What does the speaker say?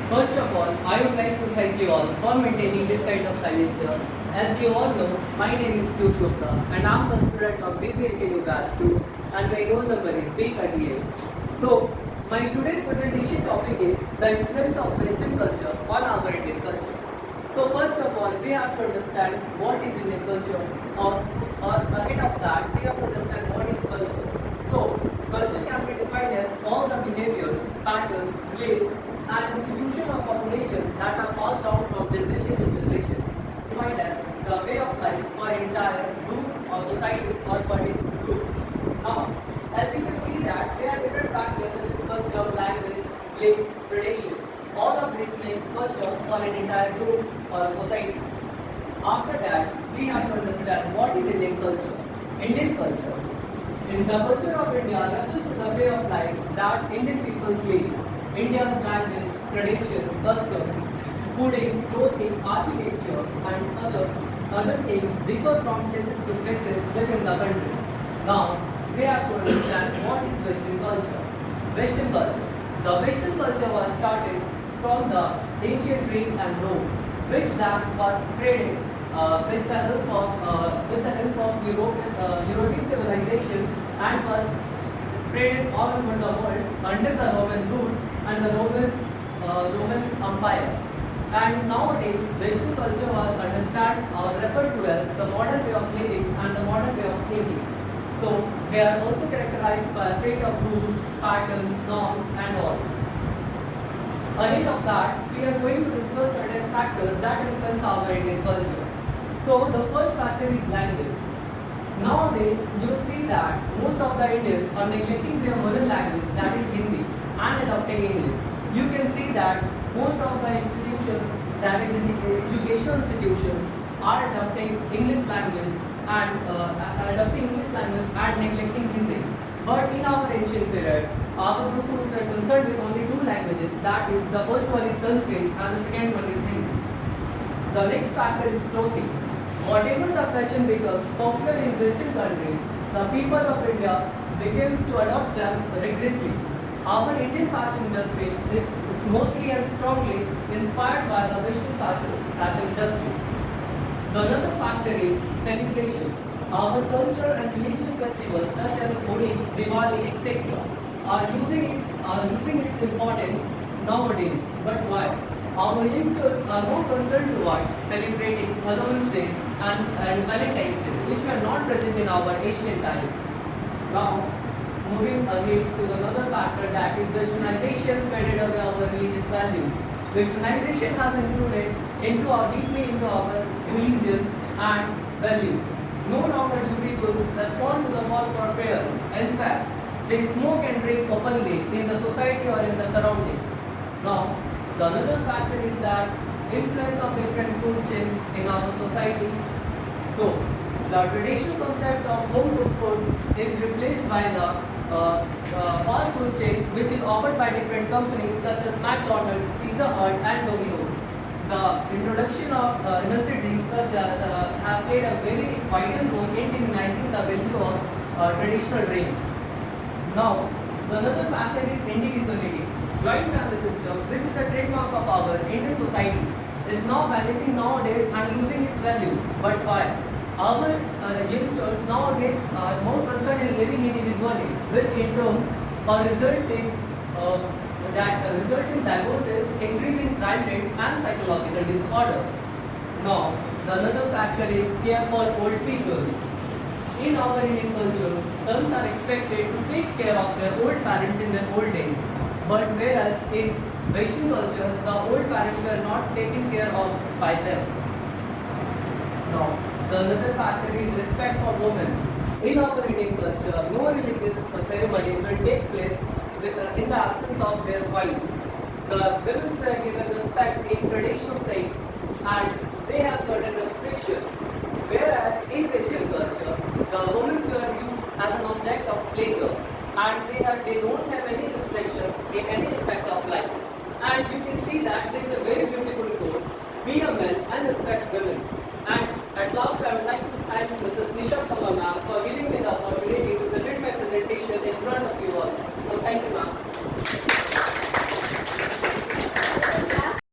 First of all, I would like to thank you all for maintaining this kind of silence here. As you all know, my name is Piyush Gupta and I am a student of BBA batch 2 and my roll number is B38. So, my today's presentation topic is the influence of Western culture on our Indian culture. So first of all, we have to understand what is Indian culture or ahead of that, we have to understand what is culture. So, culture can be defined as all the behaviors, patterns, beliefs, and institution of population that are passed down from generation to generation. Defined as the way of life for entire group of society or particular group. Now, as you can see that there are different factors such as custom, language, place, tradition. All of these makes culture for an entire group or society. After that, we have to understand what is Indian culture. Indian culture. In the culture of India refers to the way of life that Indian people live. India's language, tradition, custom, fooding, clothing, architecture, and other things differ from places to places within the country. Now, we have to understand what is Western culture. Western culture. The Western culture was started from the ancient Greece and Rome, which then was spread with the help of European civilization and was spread all over the world under the Roman rule and the Roman Empire. And nowadays, Western culture was understood or referred to as the modern way of living and the modern way of thinking. So, they are also characterized by a set of rules, patterns, norms, and all. Ahead of that, we are going to discuss certain factors that influence our Indian culture. So, the first factor is language. Nowadays, you will see that most of the Indians are neglecting their mother language, that is Hindi, and adopting English. You can see that most of the institutions, that is in the educational institutions, are adopting English language and neglecting Hindi. But in our ancient period, our Gurus were concerned with only two languages. That is, the first one is Sanskrit and the second one is Hindi. The next factor is clothing. Whatever the fashion becomes popular in Western countries, the people of India begins to adopt them rigorously. Our Indian fashion industry is mostly and strongly inspired by the Western fashion industry. The another factor is celebration. Our cultural and religious festivals such as Holi, Diwali, etc. are losing its importance nowadays. But why? Our youngsters are more concerned towards celebrating Mother's Day and Valentine's Day, which were not present in our ancient time. Now, moving ahead to another factor, that is westernization faded away our religious values. Westernization has included deeply into our religion and values. No longer do people respond to the call for prayer. In fact, they smoke and drink openly in the society or in the surroundings. Now, the another factor is that influence of different food chains in our society. So, the traditional concept of home cooked food is replaced by the fast food chain, which is offered by different companies such as McDonald's, Pizza Hut, and Domino's. The introduction of energy drinks such as have played a very vital role in demonizing the value of traditional drink. Now, the another factor is individuality. Joint family system, which is a trademark of our Indian society, is now vanishing nowadays and losing its value. But why? Our youngsters nowadays are more concerned in living individually, which in turn results in divorces, increasing crime rates, and psychological disorder. Now, the another factor is care for old people. In our Indian culture, sons are expected to take care of their old parents in their old days. But whereas in Western culture, the old parents were not taken care of by them. Now, the another factor is respect for women. In our Indian culture, no religious ceremonies will take place in the absence of their wives. The women were given respect in traditional sense and they have certain restrictions. Whereas in Western culture, the women were used as an object of pleasure and they don't have any restriction in any aspect of life. And you can see that this